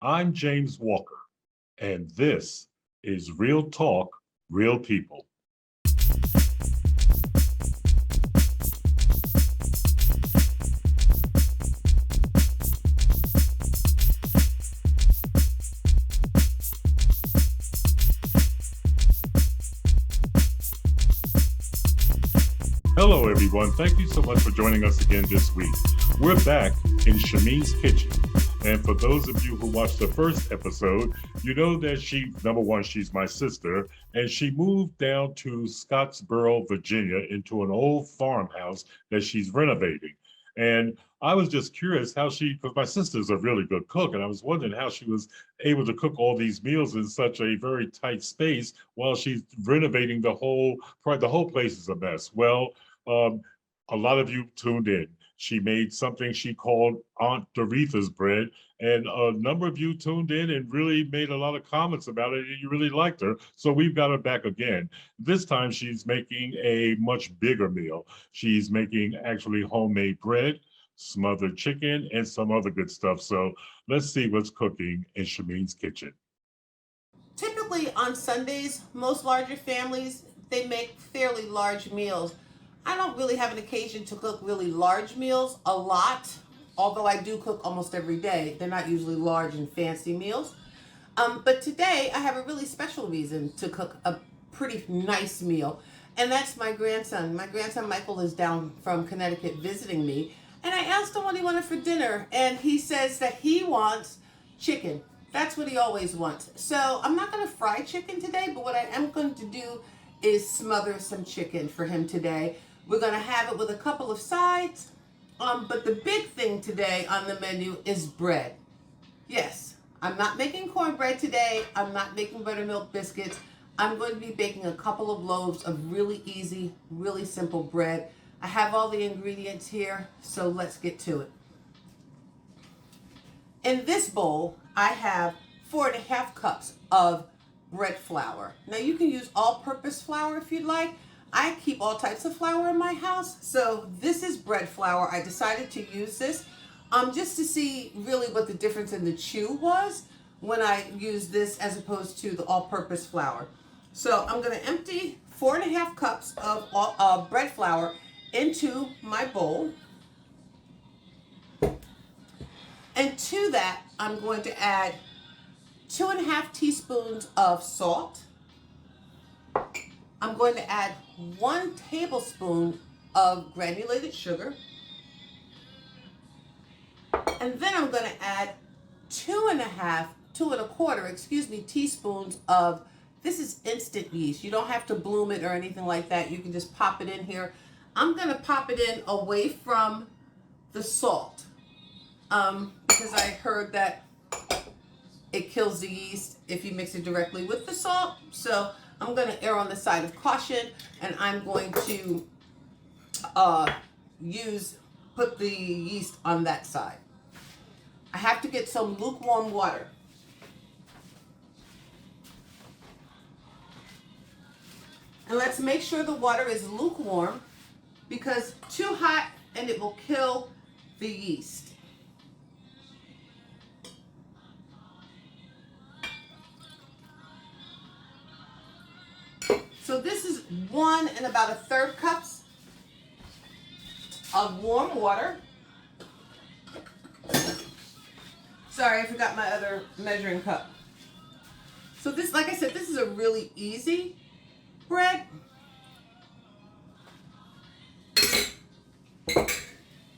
I'm James Walker, and this is Real Talk, Real People. Hello, everyone. Thank you so much for joining us again this week. We're back in Chimene's kitchen. And for those of you who watched the first episode, you know that number one, she's my sister, and she moved down to Scottsboro, Virginia, into an old farmhouse that she's renovating. And I was just curious because my sister's a really good cook, and I was wondering how she was able to cook all these meals in such a very tight space while she's renovating the whole place is a mess. Well, um, a lot of you tuned in. She made something she called Aunt Doretha's bread, and a number of you tuned in and really made a lot of comments about it, and you really liked her. So we've got her back again. This time she's making a much bigger meal. She's making actually homemade bread, smothered chicken, and some other good stuff. So let's see what's cooking in Shamine's kitchen. Typically on Sundays, most larger families, they make fairly large meals. I don't really have an occasion to cook really large meals a lot, although I do cook almost every day. They're not usually large and fancy meals. But today I have a really special reason to cook a pretty nice meal, and that's my grandson. My grandson Michael is down from Connecticut visiting me, and I asked him what he wanted for dinner, and he says that he wants chicken. That's what he always wants. So I'm not going to fry chicken today, but what I am going to do is smother some chicken for him today. We're going to have it with a couple of sides, but the big thing today on the menu is bread. Yes, I'm not making cornbread today. I'm not making buttermilk biscuits. I'm going to be baking a couple of loaves of really easy, really simple bread. I have all the ingredients here, so let's get to it. In this bowl, I have 4.5 cups of bread flour. Now you can use all-purpose flour if you'd like. I keep all types of flour in my house, so this is bread flour. I decided to use this just to see really what the difference in the chew was when I used this as opposed to the all-purpose flour. So I'm going to empty 4.5 cups of bread flour into my bowl. And to that, I'm going to add 2.5 teaspoons of salt. I'm going to add 1 tablespoon of granulated sugar. And then I'm going to add 2.25 teaspoons of, this is instant yeast. You don't have to bloom it or anything like that. You can just pop it in here. I'm going to pop it in away from the salt because I heard that it kills the yeast if you mix it directly with the salt. So I'm going to err on the side of caution, and I'm going to put the yeast on that side. I have to get some lukewarm water. And let's make sure the water is lukewarm, because too hot and it will kill the yeast. So this is 1 and about 1/3 cups of warm water. Sorry, I forgot my other measuring cup. So this, like I said, this is a really easy bread.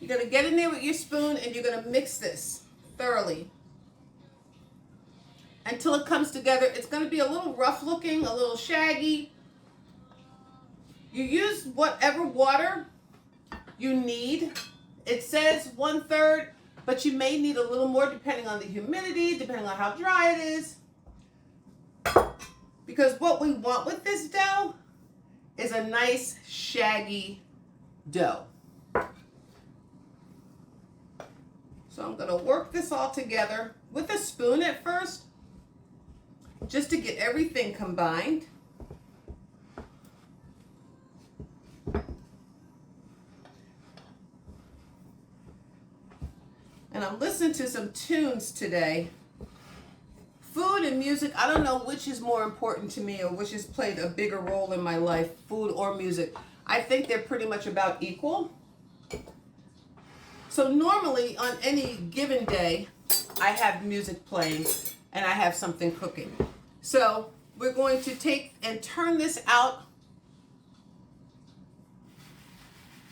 You're going to get in there with your spoon and you're going to mix this thoroughly until it comes together. It's going to be a little rough looking, a little shaggy. You use whatever water you need. It says 1/3, but you may need a little more depending on the humidity, depending on how dry it is. Because what we want with this dough is a nice shaggy dough. So I'm going to work this all together with a spoon at first, just to get everything combined. And I'm listening to some tunes today Food and music, I don't know which is more important to me or which has played a bigger role in my life, food or music. I think they're pretty much about equal. So normally on any given day, I have music playing and I have something cooking. So we're going to take and turn this out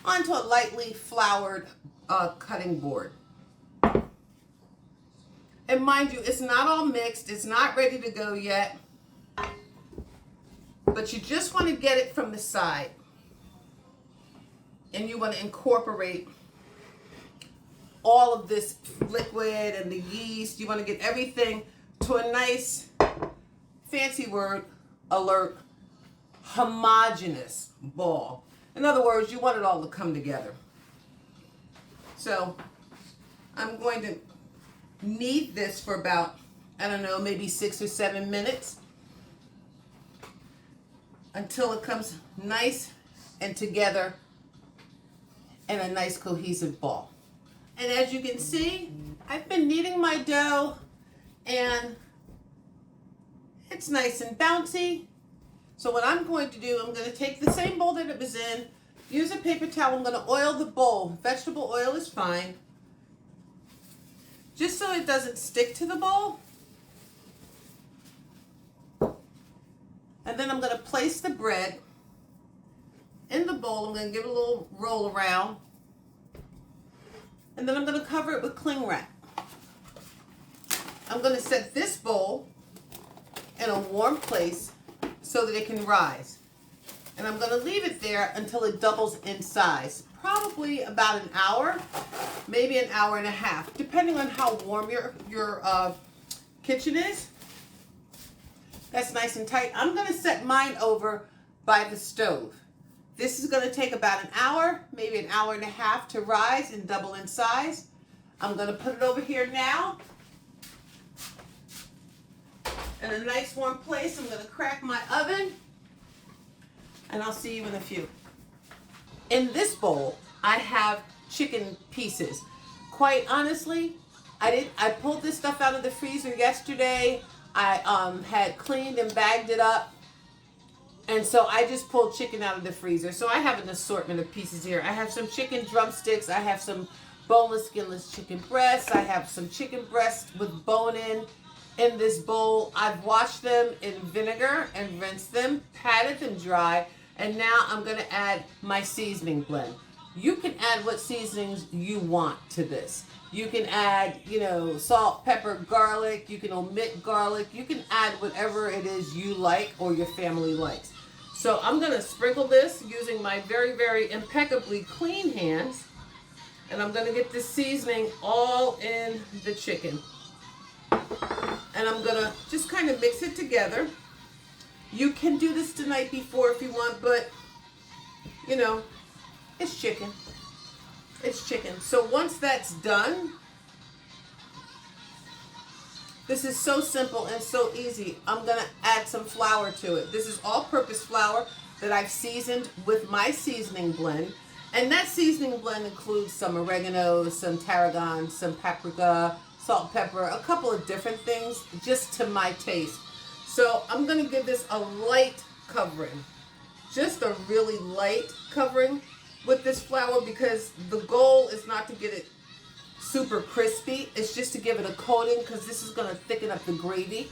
onto a lightly floured cutting board. And mind you, it's not all mixed. It's not ready to go yet. But you just want to get it from the side. And you want to incorporate all of this liquid and the yeast. You want to get everything to a nice, fancy word, alert, homogeneous ball. In other words, you want it all to come together. So I'm going to knead this for about, I don't know, maybe 6 or 7 minutes until it comes nice and together in a nice cohesive ball. And as you can see, I've been kneading my dough and it's nice and bouncy. So what I'm going to do, I'm going to take the same bowl that it was in, use a paper towel, I'm going to oil the bowl. Vegetable oil is fine. Just so it doesn't stick to the bowl. And then I'm going to place the bread in the bowl. I'm going to give it a little roll around. And then I'm going to cover it with cling wrap. I'm going to set this bowl in a warm place so that it can rise. And I'm going to leave it there until it doubles in size. Probably about an hour, maybe an hour and a half, depending on how warm your kitchen is. That's nice and tight. I'm going to set mine over by the stove. This is going to take about an hour, maybe an hour and a half to rise and double in size. I'm going to put it over here now in a nice warm place. I'm going to crack my oven and I'll see you in a few. In this bowl, I have chicken pieces. Quite honestly, I pulled this stuff out of the freezer yesterday. I had cleaned and bagged it up. And so I just pulled chicken out of the freezer. So I have an assortment of pieces here. I have some chicken drumsticks. I have some boneless, skinless chicken breasts. I have some chicken breasts with bone in this bowl. I've washed them in vinegar and rinsed them, patted them dry. And now I'm going to add my seasoning blend. You can add what seasonings you want to this. You can add, salt, pepper, garlic. You can omit garlic. You can add whatever it is you like or your family likes. So I'm going to sprinkle this using my very, very impeccably clean hands. And I'm going to get this seasoning all in the chicken. And I'm going to just kind of mix it together. You can do this the night before if you want, but, it's chicken. It's chicken. So once that's done, this is so simple and so easy. I'm going to add some flour to it. This is all-purpose flour that I've seasoned with my seasoning blend. And that seasoning blend includes some oregano, some tarragon, some paprika, salt, pepper, a couple of different things just to my taste. So I'm going to give this a light covering, just a really light covering with this flour because the goal is not to get it super crispy. It's just to give it a coating because this is going to thicken up the gravy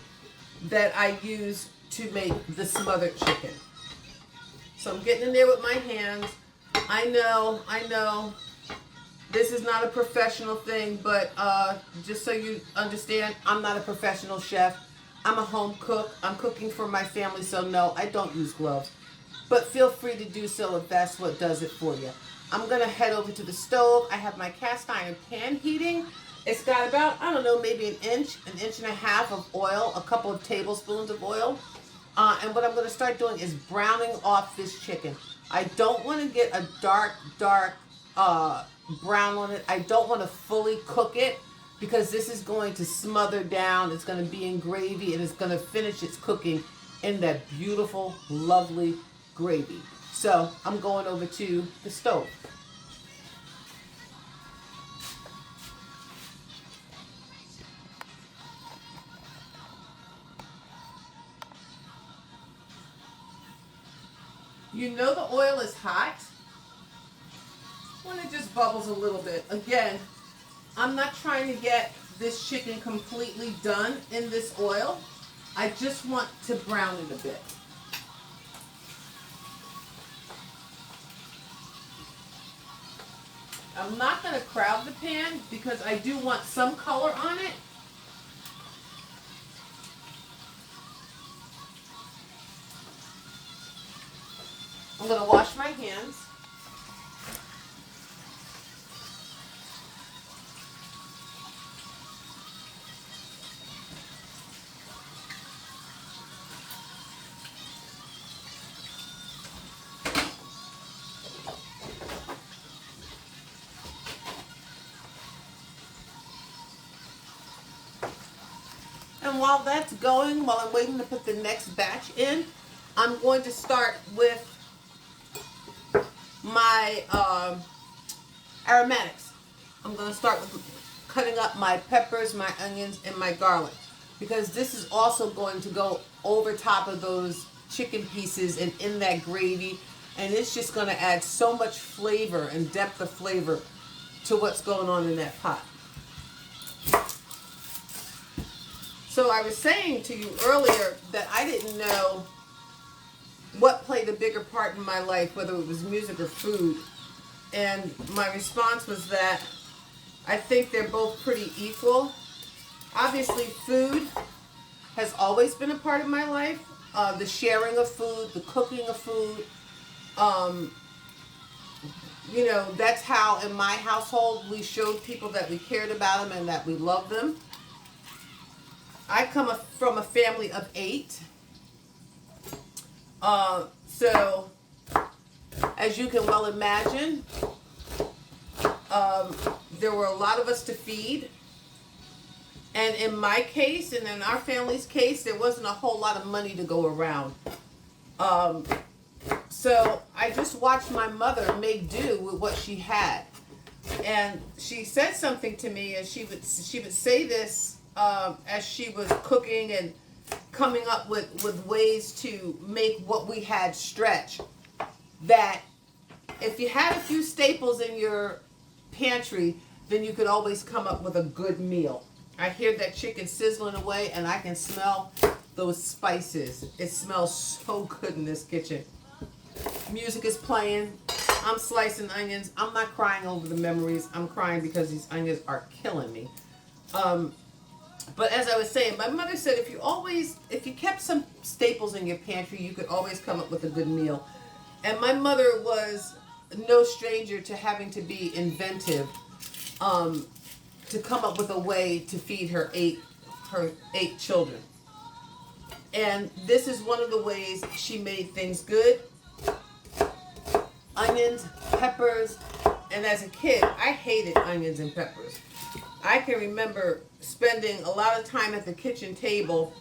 that I use to make the smothered chicken. So I'm getting in there with my hands. I know, this is not a professional thing, but just so you understand, I'm not a professional chef. I'm a home cook. I'm cooking for my family, so no, I don't use gloves. But feel free to do so if that's what does it for you. I'm going to head over to the stove. I have my cast iron pan heating. It's got about, maybe an inch and a half of oil, a couple of tablespoons of oil. And what I'm going to start doing is browning off this chicken. I don't want to get a dark brown on it. I don't want to fully cook it because this is going to smother down. It's going to be in gravy and it's going to finish its cooking in that beautiful, lovely gravy. So I'm going over to the stove. You know the oil is hot when it just bubbles a little bit. Again, I'm not trying to get this chicken completely done in this oil. I just want to brown it a bit. I'm not going to crowd the pan because I do want some color on it. I'm going to wash my hands. And while that's going, while I'm waiting to put the next batch in, I'm going to start with my aromatics. I'm going to start with cutting up my peppers, my onions, and my garlic, because this is also going to go over top of those chicken pieces and in that gravy, and it's just going to add so much flavor and depth of flavor to what's going on in that pot. So I was saying to you earlier that I didn't know what played a bigger part in my life, whether it was music or food. And my response was that I think they're both pretty equal. Obviously, food has always been a part of my life. The sharing of food, the cooking of food. You know, that's how in my household we showed people that we cared about them and that we loved them. I come from a family of 8. So, as you can well imagine, there were a lot of us to feed. And in my case, and in our family's case, there wasn't a whole lot of money to go around. So I just watched my mother make do with what she had. And she said something to me, and she would say this as she was cooking and coming up with ways to make what we had stretch. That if you had a few staples in your pantry, then you could always come up with a good meal. I hear that chicken sizzling away, and I can smell those spices. It smells so good in this kitchen. Music is playing. I'm slicing onions. I'm not crying over the memories. I'm crying because these onions are killing me. But as I was saying, my mother said if you kept some staples in your pantry, you could always come up with a good meal. And my mother was no stranger to having to be inventive to come up with a way to feed her eight children. And this is one of the ways she made things good. Onions, peppers, and as a kid, I hated onions and peppers. I can remember spending a lot of time at the kitchen table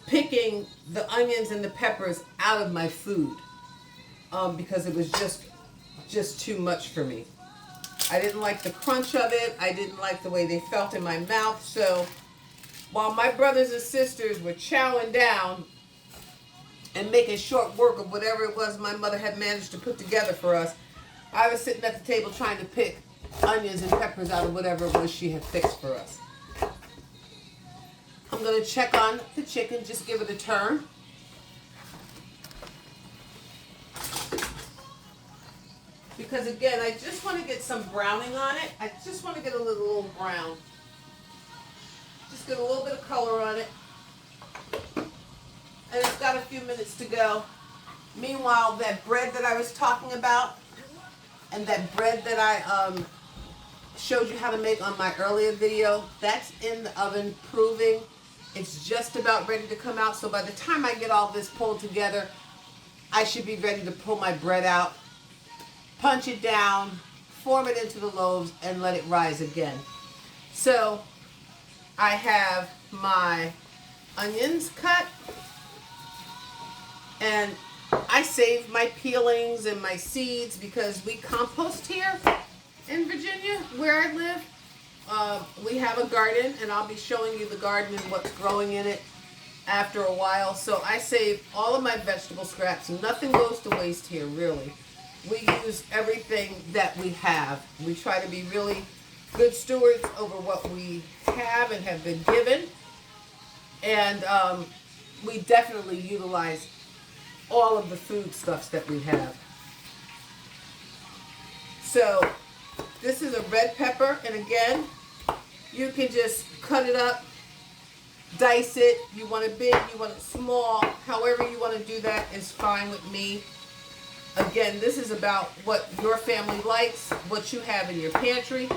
picking the onions and the peppers out of my food because it was just too much for me. I didn't like the crunch of it. I didn't like the way they felt in my mouth. So while my brothers and sisters were chowing down and making short work of whatever it was my mother had managed to put together for us, I was sitting at the table trying to pick onions and peppers out of whatever it was she had fixed for us. I'm going to check on the chicken, just give it a turn. Because again, I just want to get some browning on it. I just want to get a little brown. Just get a little bit of color on it. And it's got a few minutes to go. Meanwhile, that bread that I was talking about and that bread that I showed you how to make on my earlier video, that's in the oven proving. It's just about ready to come out. So by the time I get all this pulled together, I should be ready to pull my bread out, punch it down, form it into the loaves, and let it rise again. So I have my onions cut, and I save my peelings and my seeds because we compost here in Virginia where I live. We have a garden, and I'll be showing you the garden and what's growing in it after a while. So I save all of my vegetable scraps. Nothing goes to waste here, really. We use everything that we have. We try to be really good stewards over what we have and have been given. And we definitely utilize all of the foodstuffs that we have. So this is a red pepper, and again, you can just cut it up, dice it. You want it big, you want it small. However you want to do that is fine with me. Again, this is about what your family likes, what you have in your pantry.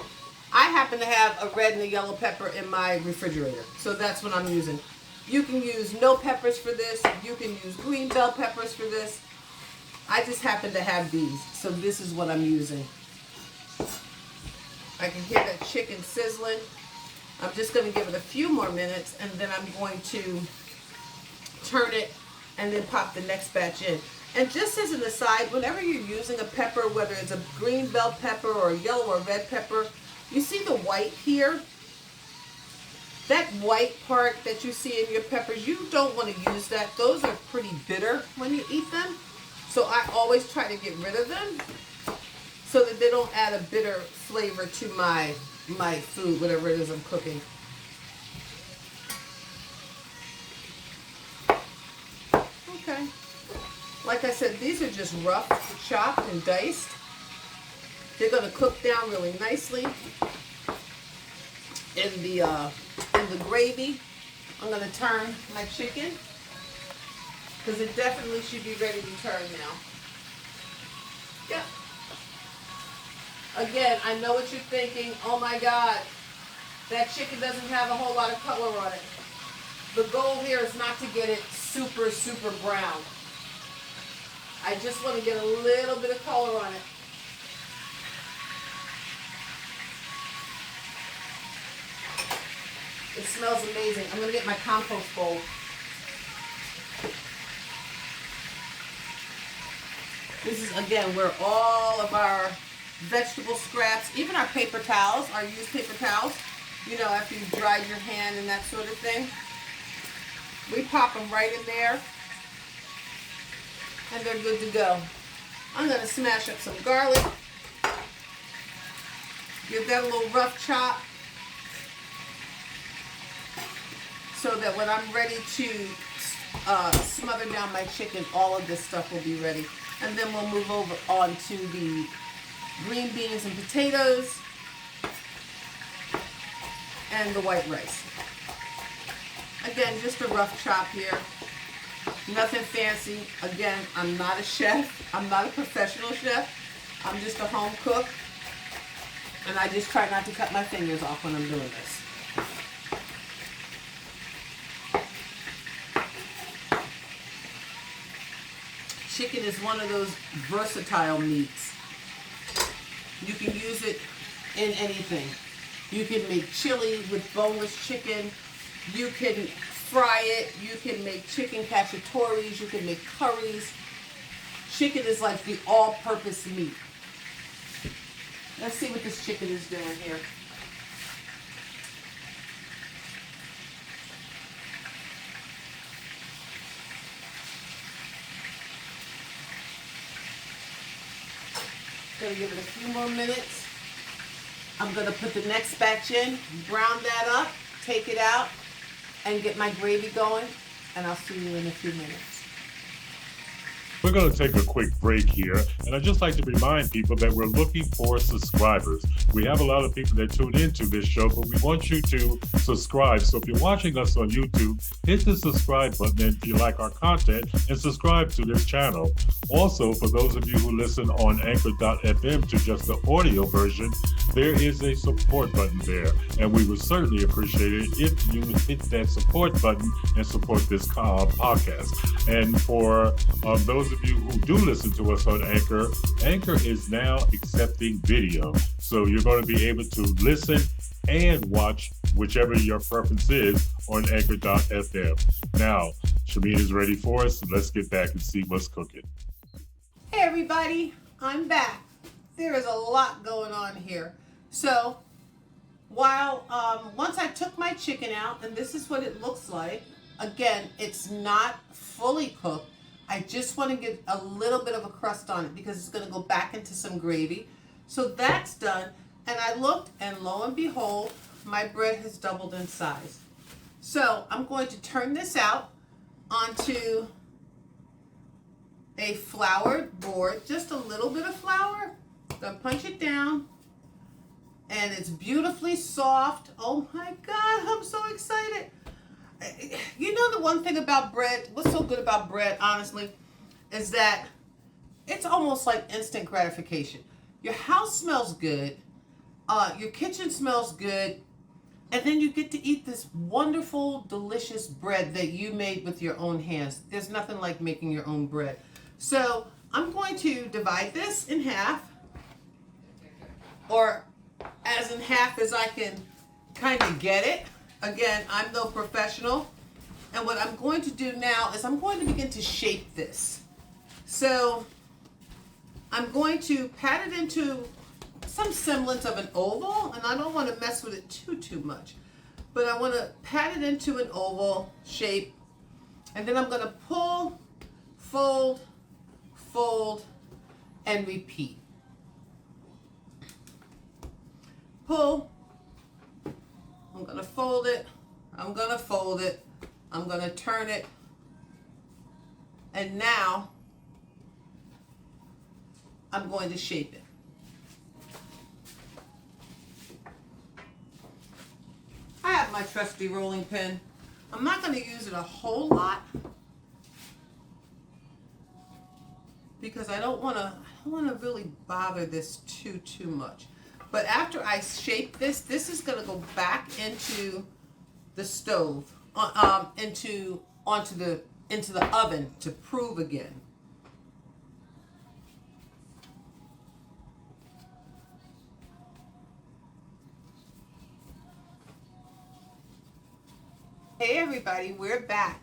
I happen to have a red and a yellow pepper in my refrigerator, so that's what I'm using. You can use no peppers for this. You can use green bell peppers for this. I just happen to have these, so this is what I'm using. I can hear that chicken sizzling. I'm just going to give it a few more minutes, and then I'm going to turn it and then pop the next batch in. And just as an aside, whenever you're using a pepper, whether it's a green bell pepper or a yellow or red pepper, you see the white here? That white part that you see in your peppers, you don't want to use that. Those are pretty bitter when you eat them. So I always try to get rid of them so that they don't add a bitter flavor to my food, whatever it is I'm cooking. Okay. Like I said, these are just rough chopped and diced. They're going to cook down really nicely in the gravy. I'm going to turn my chicken because it definitely should be ready to turn now. Yep. Again, I know what you're thinking. Oh my God, that chicken doesn't have a whole lot of color on it. The goal here is not to get it super, super brown. I just want to get a little bit of color on it. It smells amazing. I'm going to get my compost bowl. This is, again, where all of our vegetable scraps, even our paper towels, our used paper towels, you know, after you've dried your hand and that sort of thing, we pop them right in there, and they're good to go. I'm going to smash up some garlic, give that a little rough chop, so that when I'm ready to smother down my chicken, all of this stuff will be ready. And then we'll move over onto the green beans and potatoes and the white rice. Again, just a rough chop here. Nothing fancy. Again, I'm not a chef. I'm not a professional chef. I'm just a home cook. And I just try not to cut my fingers off when I'm doing this. Chicken is one of those versatile meats. You can use it in anything. You can make chili with boneless chicken. You can fry it. You can make chicken cacciatoris. You can make curries. Chicken is like the all-purpose meat. Let's see what this chicken is doing here. Gonna give it a few more minutes. I'm gonna put the next batch in, brown that up, take it out, and get my gravy going, and I'll see you in a few minutes. We're going to take a quick break here, and I'd just like to remind people that we're looking for subscribers. We have a lot of people that tune into this show, but we want you to subscribe. So if you're watching us on YouTube, hit the subscribe button if you like our content, and subscribe to this channel. Also, for those of you who listen on Anchor.fm to just the audio version, there is a support button there, and we would certainly appreciate it if you hit that support button and support this podcast. And for those of you who do listen to us on Anchor, Anchor is now accepting video. So you're going to be able to listen and watch whichever your preference is on Anchor.fm. Now, Chimene is ready for us. So let's get back and see what's cooking. Hey everybody, I'm back. There is a lot going on here. So, while once I took my chicken out, and this is what it looks like, Again, it's not fully cooked. I just want to get a little bit of a crust on it because it's going to go back into some gravy. So that's done. And I looked, and lo and behold, my bread has doubled in size. So I'm going to turn this out onto a floured board, just a little bit of flour. Gonna punch it down, and it's beautifully soft. Oh my God, I'm so excited. You know, the one thing about bread, what's so good about bread, honestly, is that it's almost like instant gratification. Your house smells good, your kitchen smells good, and then you get to eat this wonderful, delicious bread that you made with your own hands. There's nothing like making your own bread. So I'm going to divide this in half, or as in half as I can kind of get it. Again, I'm no professional. And what I'm going to do now is I'm going to begin to shape this. So I'm going to pat it into some semblance of an oval, and I don't want to mess with it too much. But I want to pat it into an oval shape, and then I'm going to pull, fold, fold, and repeat. Pull. I'm going to fold it. I'm going to fold it. I'm going to turn it. And now I'm going to shape it. I have my trusty rolling pin. I'm not going to use it a whole lot because I don't want to really bother this too much. But after I shape this, this is going to go back into the stove, into the oven to prove again. Hey everybody, we're back.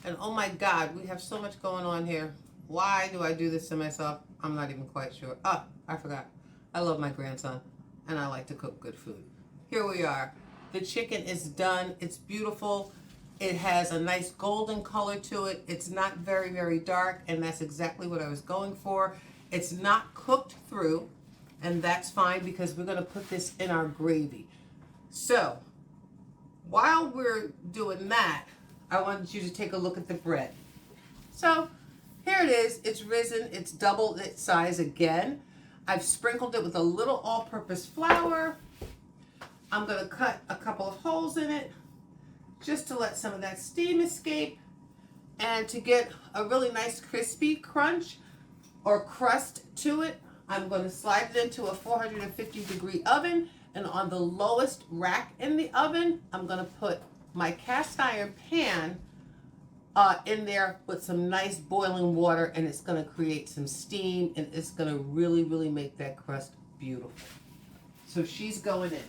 And oh my God, we have so much going on here. Why do I do this to myself? I'm not even quite sure. I forgot. I love my grandson, and I like to cook good food. Here we are. The chicken is done. It's beautiful. It has a nice golden color to it. It's not very dark, and that's exactly what I was going for. It's not cooked through, and that's fine because we're going to put this in our gravy. So while we're doing that, I wanted you to take a look at the bread. So here it is. It's risen. It's doubled its size again. I've sprinkled it with a little all-purpose flour. I'm going to cut a couple of holes in it just to let some of that steam escape and to get a really nice crispy crunch or crust to it. I'm going to slide it into a 450-degree oven, and on the lowest rack in the oven, I'm going to put my cast iron pan in there with some nice boiling water, and it's going to create some steam, and it's going to really make that crust beautiful. So she's going in.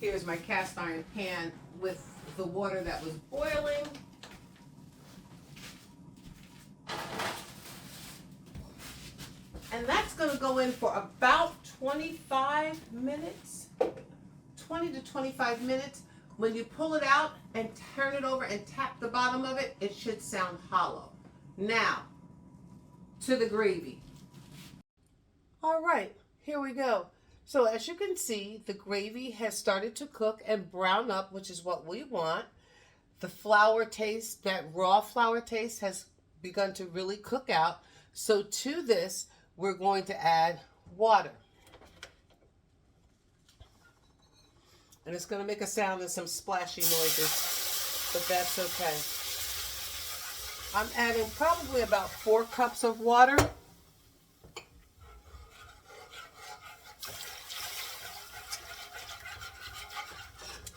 Here's my cast iron pan with the water that was boiling. And that's going to go in for about 25 minutes, 20 to 25 minutes. When you pull it out and turn it over and tap the bottom of it, it should sound hollow. Now, to the gravy. All right, here we go. So as you can see, the gravy has started to cook and brown up, which is what we want. The flour taste, that raw flour taste, has begun to really cook out. So to this, we're going to add water. And it's going to make a sound and some splashy noises, but that's okay. I'm adding probably about 4 cups of water.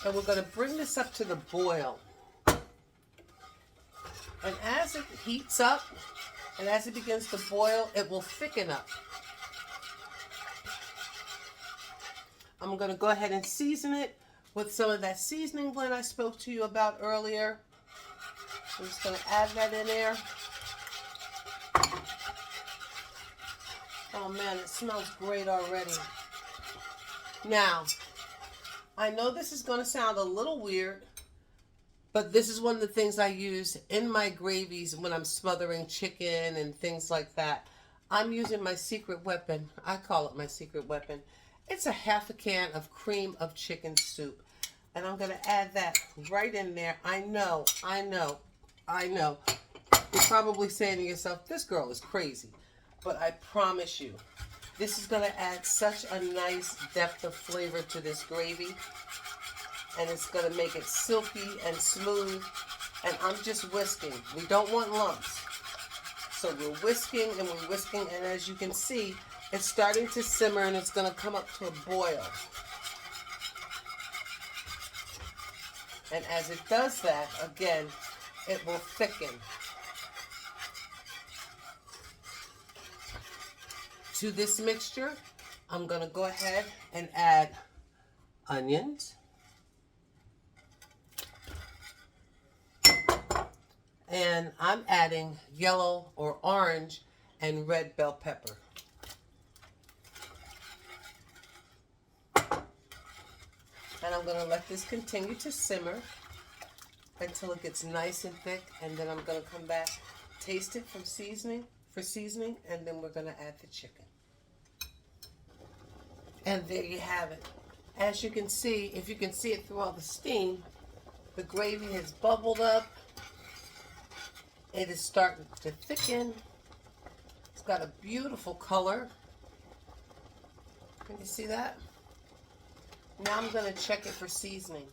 And we're going to bring this up to the boil. And as it heats up, and as it begins to boil, it will thicken up. I'm going to go ahead and season it with some of that seasoning blend I spoke to you about earlier. I'm just going to add that in there. Oh man, it smells great already. Now, I know this is going to sound a little weird, but this is one of the things I use in my gravies when I'm smothering chicken and things like that. I'm using my secret weapon. I call it my secret weapon. It's a half a can of cream of chicken soup. And I'm going to add that right in there. I know. You're probably saying to yourself, this girl is crazy. But I promise you, this is going to add such a nice depth of flavor to this gravy. And it's going to make it silky and smooth. And I'm just whisking. We don't want lumps. So we're whisking and we're whisking. And as you can see, it's starting to simmer and it's going to come up to a boil. And as it does that, again, it will thicken. To this mixture, I'm going to go ahead and add onions. And I'm adding yellow or orange and red bell pepper. And I'm going to let this continue to simmer until it gets nice and thick. And then I'm going to come back, taste it for seasoning, and then we're going to add the chicken. And there you have it. As you can see, if you can see it through all the steam, the gravy has bubbled up. It is starting to thicken. It's got a beautiful color. Can you see that? Now I'm going to check it for seasoning.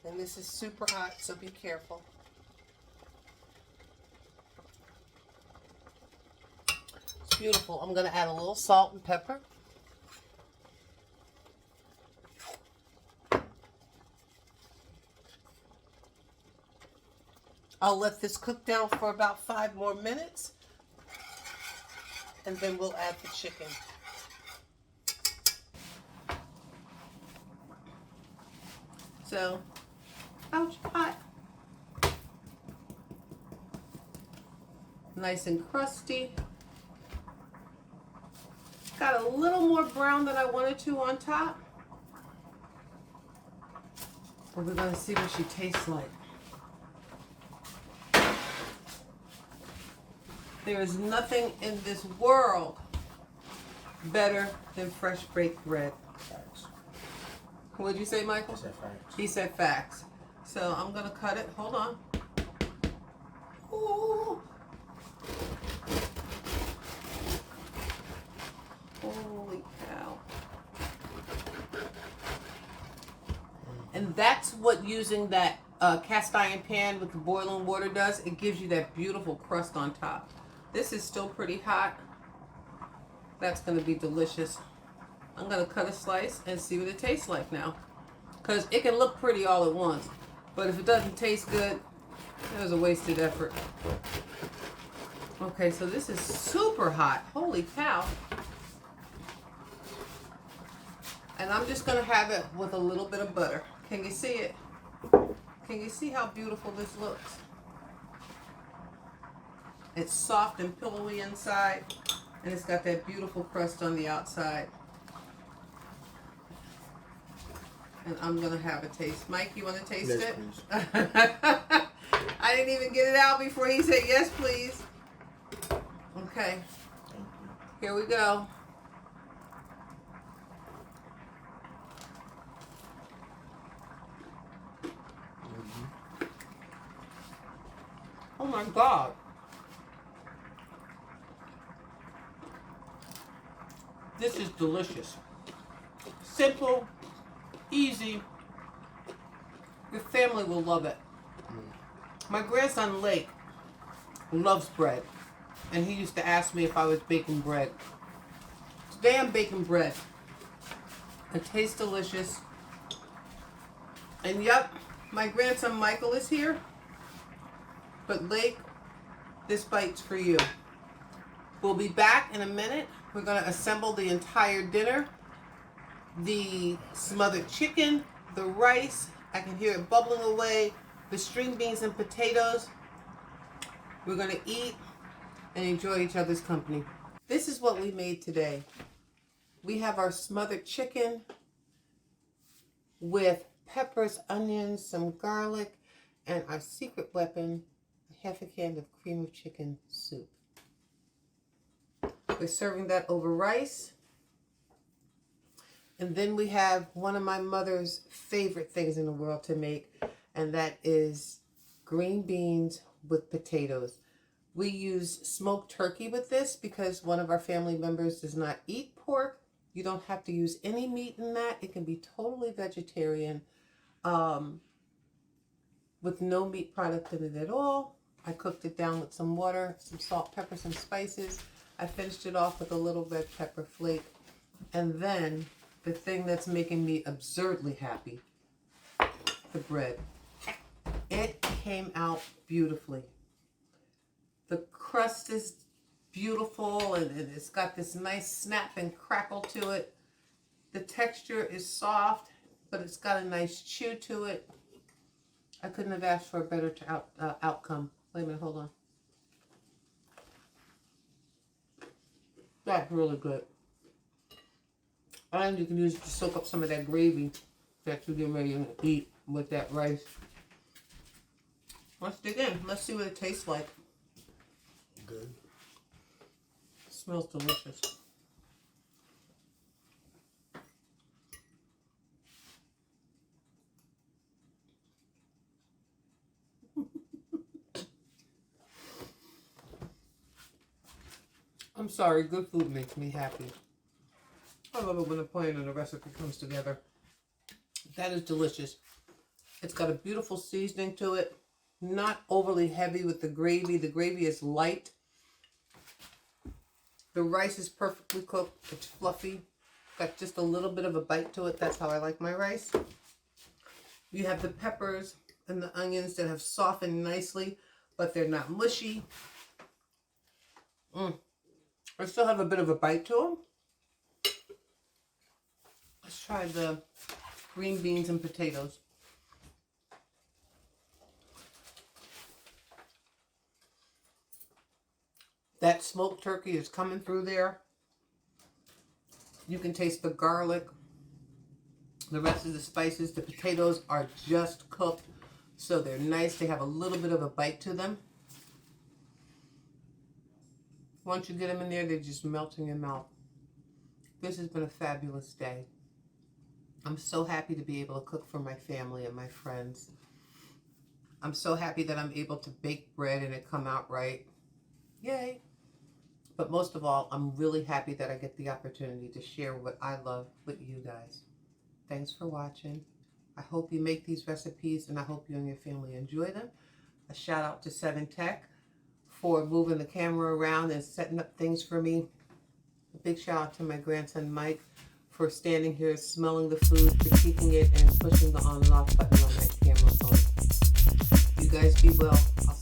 And this is super hot, so be careful. It's beautiful. I'm going to add a little salt and pepper. I'll let this cook down for about 5 more minutes. And then we'll add the chicken. So, ouch, hot. Nice and crusty. Got a little more brown than I wanted to on top. But we're going to see what she tastes like. There is nothing in this world better than fresh baked bread. Facts. What did you say, Michael? I said facts. He said facts. So I'm going to cut it. Hold on. Ooh. Holy cow. And that's what using that cast iron pan with the boiling water does. It gives you that beautiful crust on top. This is still pretty hot. That's going to be delicious. I'm going to cut a slice and see what it tastes like now. Because it can look pretty all at once. But if it doesn't taste good, it was a wasted effort. Okay, so this is super hot. Holy cow. And I'm just going to have it with a little bit of butter. Can you see it? Can you see how beautiful this looks? It's soft and pillowy inside, and it's got that beautiful crust on the outside. And I'm going to have a taste. Mike, you want to taste Yes, it? please. I didn't even get it out before he said yes, please. Okay, Thank you. here we go. Oh my God. This is delicious. Simple, easy. Your family will love it. My grandson Lake loves bread, and he used to ask me if I was baking bread. Today I'm baking bread. It tastes delicious. And yep, my grandson Michael is here. But Lake, this bite's for you. We'll be back in a minute. We're going to assemble the entire dinner. The smothered chicken, the rice, I can hear it bubbling away, the string beans and potatoes. We're going to eat and enjoy each other's company. This is what we made today. We have our smothered chicken with peppers, onions, some garlic, and our secret weapon, half a can of cream of chicken soup. We're serving that over rice. And then we have one of my mother's favorite things in the world to make, and that is green beans with potatoes. We use smoked turkey with this because one of our family members does not eat pork. You don't have to use any meat in that. It can be totally vegetarian with no meat product in it at all. I cooked it down with some water, some salt, pepper, some spices. I finished it off with a little red pepper flake. And then the thing that's making me absurdly happy, the bread. It came out beautifully. The crust is beautiful and it's got this nice snap and crackle to it. The texture is soft, but it's got a nice chew to it. I couldn't have asked for a better outcome. Wait a minute, hold on. That's really good. And you can use it to soak up some of that gravy that you're getting ready to eat with that rice. Let's dig in. Let's see what it tastes like. Good. It smells delicious. I'm sorry, good food makes me happy. I love it when the plan and the recipe comes together. That is delicious. It's got a beautiful seasoning to it. Not overly heavy with the gravy. The gravy is light. The rice is perfectly cooked. It's fluffy. Got just a little bit of a bite to it. That's how I like my rice. You have the peppers and the onions that have softened nicely, but they're not mushy. I still have a bit of a bite to them. Let's try the green beans and potatoes. That smoked turkey is coming through there. You can taste the garlic, the rest of the spices. The potatoes are just cooked, so they're nice. They have a little bit of a bite to them. Once you get them in there, they just melt in your mouth. This has been a fabulous day. I'm so happy to be able to cook for my family and my friends. I'm so happy that I'm able to bake bread and it come out right. Yay. But most of all, I'm really happy that I get the opportunity to share what I love with you guys. Thanks for watching. I hope you make these recipes and I hope you and your family enjoy them. A shout out to 7 Tech for moving the camera around and setting up things for me. A big shout out to my grandson Mike for standing here smelling the food, critiquing it, and pushing the on and off button on my camera phone. You guys be well. I'll